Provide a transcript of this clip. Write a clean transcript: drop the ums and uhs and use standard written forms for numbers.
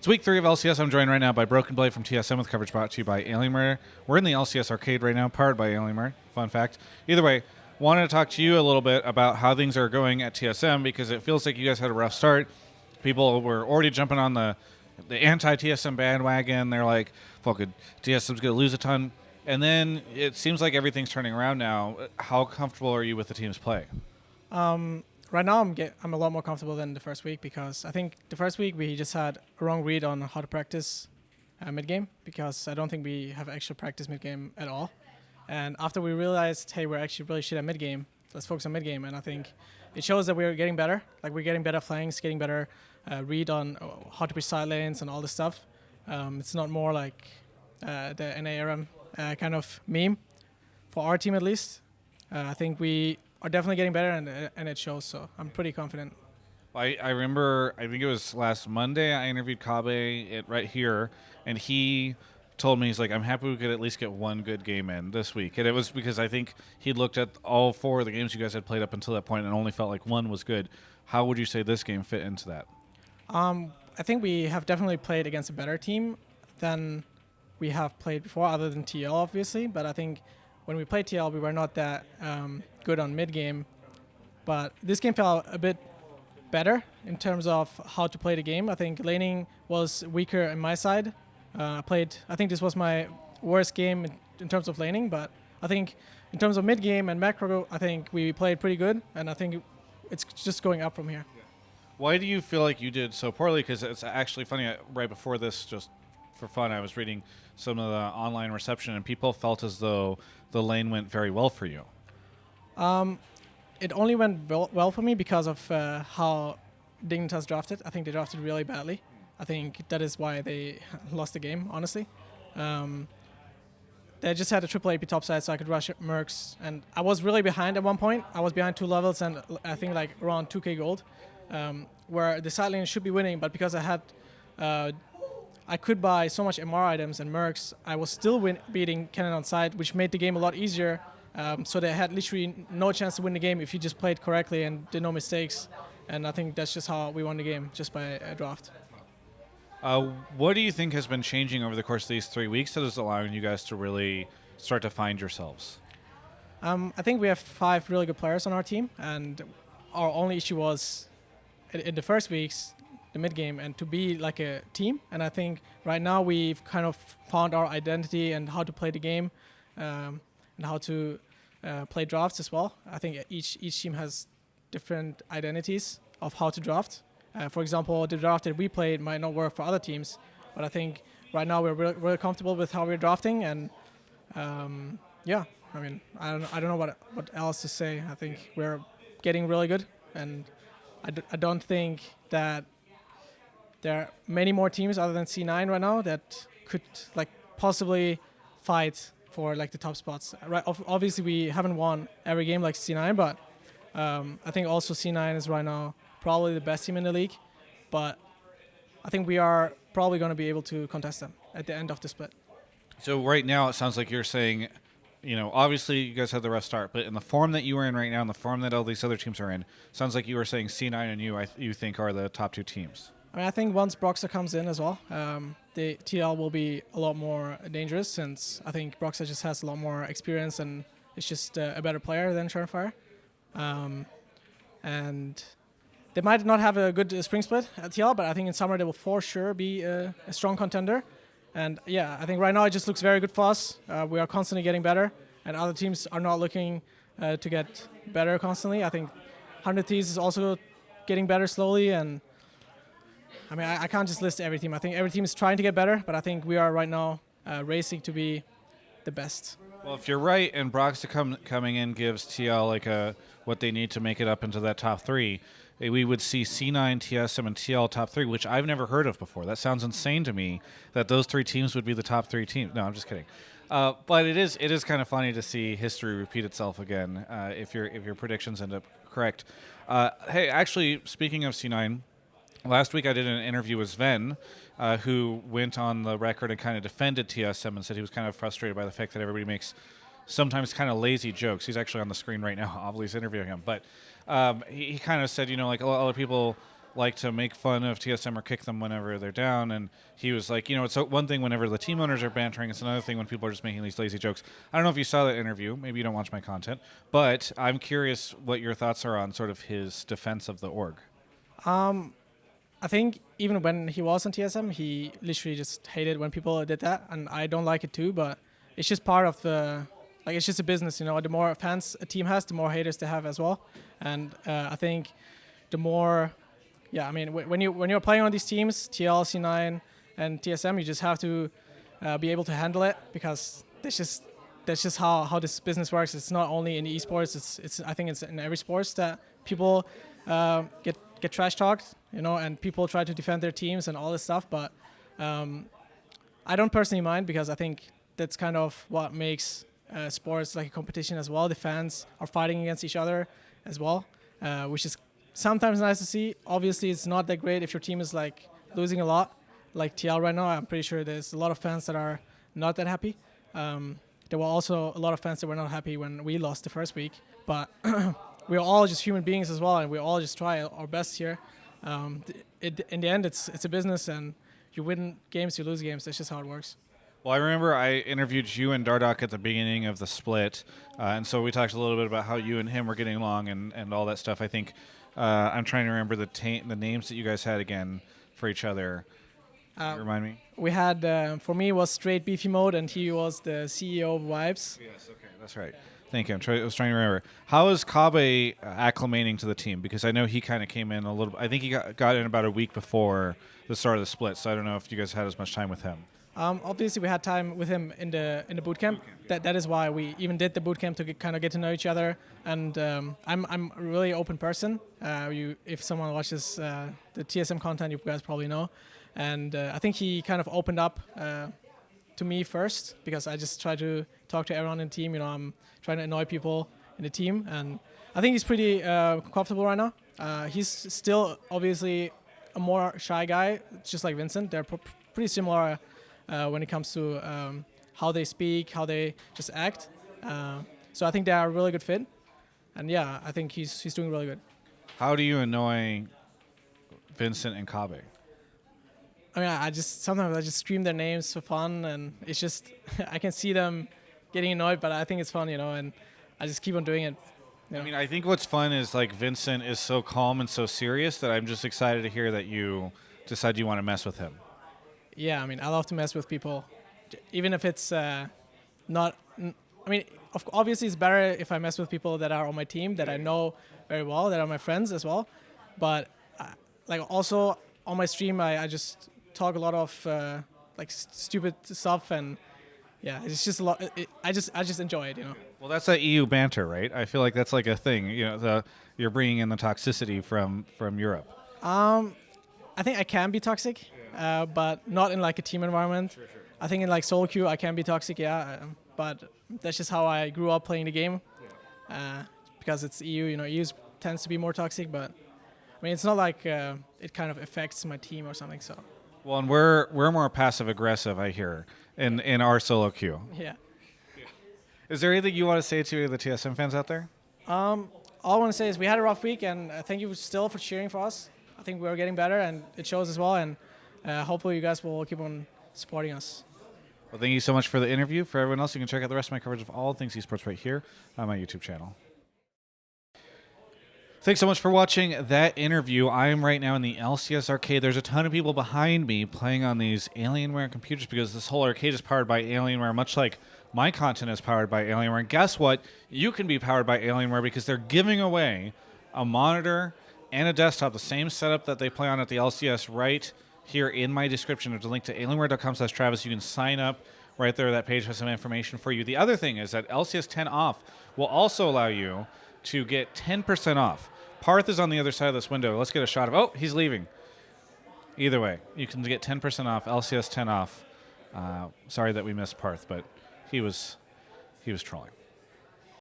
It's week 3 of LCS. I'm joined right now by BrokenBlade from TSM with coverage brought to you by Acclimating. We're in the LCS arcade right now, powered by Acclimating. Fun fact. Either way, wanted to talk to you a little bit about how things are going at TSM because it feels like you guys had a rough start. People were already jumping on the anti-TSM bandwagon. They're like, fucking TSM's going to lose a ton. And then it seems like everything's turning around now. How comfortable are you with the team's play? Right now, I'm a lot more comfortable than the first week because I think the first week we just had a wrong read on how to practice mid-game because I don't think we have actual practice mid-game at all. And after we realized, hey, we're actually really shit at mid-game, let's focus on mid-game. And I think it shows that we're getting better. Like, we're getting better flanks, getting better read on how to push side lanes and all this stuff. It's not more like the NARM kind of meme, for our team at least. I think we are definitely getting better, and it shows, so I'm pretty confident. I remember, I think it was last Monday, I interviewed Cobby right here, and he told me, he's like, I'm happy we could at least get one good game in this week. And it was because I think he looked at all 4 of the games you guys had played up until that point and only felt like one was good. How would you say this game fit into that? I think we have definitely played against a better team than we have played before, other than TL, obviously. But I think when we played TL, we were not that good on mid-game. But this game felt a bit better in terms of how to play the game. I think laning was weaker on my side. I think this was my worst game in terms of laning, but I think in terms of mid-game and macro, I think we played pretty good, and I think it's just going up from here. Why do you feel like you did so poorly? Because it's actually funny, right before this, just for fun, I was reading some of the online reception, and people felt as though the lane went very well for you. It only went well for me because of how Dignitas drafted. I think they drafted really badly. I think that is why they lost the game, honestly. They just had a triple AP topside, so I could rush Mercs. And I was really behind at one point. I was behind 2 levels and I think like around 2k gold, where the side lane should be winning. But because I had, I could buy so much MR items and Mercs, I was still beating Cannon on side, which made the game a lot easier. So they had literally no chance to win the game if you just played correctly and did no mistakes. And I think that's just how we won the game, just by a draft. What do you think has been changing over the course of these 3 weeks that is allowing you guys to really start to find yourselves? I think we have 5 really good players on our team, and our only issue was in the first weeks, the mid game, and to be like a team. And I think right now we've kind of found our identity and how to play the game, and how to play drafts as well. I think each team has different identities of how to draft. For example, the draft that we played might not work for other teams, but I think right now we're really comfortable with how we're drafting, and yeah, I mean, I don't know what else to say. I think we're getting really good, and I don't think that there are many more teams other than C9 right now that could like possibly fight for like the top spots. Right, obviously we haven't won every game like C9, but I think also C9 is right now probably the best team in the league, but I think we are probably going to be able to contest them at the end of the split. So right now it sounds like you're saying, you know, obviously you guys had the rough start, but in the form that you are in right now and the form that all these other teams are in, sounds like you were saying C9 and you think are the top 2 teams. I mean, I think once Broxah comes in as well, the TL will be a lot more dangerous, since I think Broxah just has a lot more experience and is just a better player than Sharefire. And they might not have a good spring split at TL, but I think in summer they will for sure be a strong contender. And yeah, I think right now it just looks very good for us. We are constantly getting better, and other teams are not looking to get better constantly. I think 100 Thieves is also getting better slowly, and I mean, I can't just list every team. I think every team is trying to get better, but I think we are right now racing to be the best. Well, if you're right, and Broxah coming in gives TL like what they need to make it up into that top 3, we would see C9, TSM, and TL top 3, which I've never heard of before. That sounds insane to me that those 3 teams would be the top 3 teams. No, I'm just kidding. But it is kind of funny to see history repeat itself again if your predictions end up correct. Hey, actually, speaking of C9. Last week I did an interview with Sven, who went on the record and kind of defended TSM and said he was kind of frustrated by the fact that everybody makes sometimes kind of lazy jokes. He's actually on the screen right now. Oblie's interviewing him. But he kind of said, you know, like a lot of people like to make fun of TSM or kick them whenever they're down. And he was like, it's one thing whenever the team owners are bantering. It's another thing when people are just making these lazy jokes. I don't know if you saw that interview. Maybe you don't watch my content. But I'm curious what your thoughts are on sort of his defense of the org. I think even when he was on TSM, he literally just hated when people did that, and I don't like it too. But it's just part of the, like, it's just a business, The more fans a team has, the more haters they have as well. And I think the more, when you're playing on these teams, TL, C9, and TSM, you just have to be able to handle it, because that's just how this business works. It's not only in esports. I think it's in every sports that people get trash talked, and people try to defend their teams and all this stuff. But I don't personally mind, because I think that's kind of what makes sports like a competition as well. The fans are fighting against each other as well, which is sometimes nice to see. Obviously, it's not that great if your team is like losing a lot, like TL right now. I'm pretty sure there's a lot of fans that are not that happy. There were also a lot of fans that were not happy when we lost the first week, but we're all just human beings as well, and we all just try our best here. In the end, it's a business, and you win games, you lose games. That's just how it works. Well, I remember I interviewed you and Dardoch at the beginning of the split, and so we talked a little bit about how you and him were getting along and all that stuff. I think I'm trying to remember the names that you guys had again for each other. Remind me. We had, for me, it was straight beefy mode, and he was the CEO of Vibes. Yes, okay, that's right. Thank you. I was trying to remember. How is Cobby acclimating to the team? Because I know he kind of came in a little. I think he got in about a week before the start of the split. So I don't know if you guys had as much time with him. Obviously, we had time with him in the boot camp. That is why we even did the boot camp, to kind of get to know each other. And I'm a really open person. If someone watches the TSM content, you guys probably know. And I think he kind of opened up to me first, because I just try to talk to everyone in the team. I'm trying to annoy people in the team, and I think he's pretty comfortable right now. He's still obviously a more shy guy, just like Vincent. They're pretty similar when it comes to how they speak, how they just act. So I think they are a really good fit, and yeah, I think he's doing really good. How do you annoy Vincent and Cobby? I mean, sometimes I just scream their names for fun, and it's just I can see them getting annoyed, but I think it's fun, and I just keep on doing it. I mean, I think what's fun is like Vincent is so calm and so serious that I'm just excited to hear that you decide you want to mess with him. Yeah, I mean, I love to mess with people, even if it's not. I mean, obviously it's better if I mess with people that are on my team that I know very well, that are my friends as well. But like also on my stream, I just talk a lot of like stupid stuff, and yeah, it's just a lot. I just enjoy it, Well, that's that EU banter, right? I feel like that's like a thing. You're bringing in the toxicity from Europe. I think I can be toxic, but not in like a team environment. Sure. I think in like solo queue I can be toxic, but that's just how I grew up playing the game. Because it's EU, EU tends to be more toxic, but I mean it's not like it kind of affects my team or something. So. Well, and we're more passive aggressive, I hear, in our solo queue. Yeah. Is there anything you want to say to the TSM fans out there? All I want to say is we had a rough week, and thank you still for cheering for us. I think we're getting better, and it shows as well. And hopefully, you guys will keep on supporting us. Well, thank you so much for the interview. For everyone else, you can check out the rest of my coverage of all things esports right here on my YouTube channel. Thanks so much for watching that interview. I am right now in the LCS arcade. There's a ton of people behind me playing on these Alienware computers because this whole arcade is powered by Alienware, much like my content is powered by Alienware. And guess what? You can be powered by Alienware because they're giving away a monitor and a desktop, the same setup that they play on at the LCS, right here in my description. There's a link to alienware.com/Travis. You can sign up right there. That page has some information for you. The other thing is that LCS 10 off will also allow you to get 10% off. Parth is on the other side of this window. Let's get a shot of, oh, he's leaving. Either way, you can get 10% off, LCS 10 off. Sorry that we missed Parth, but he was trolling.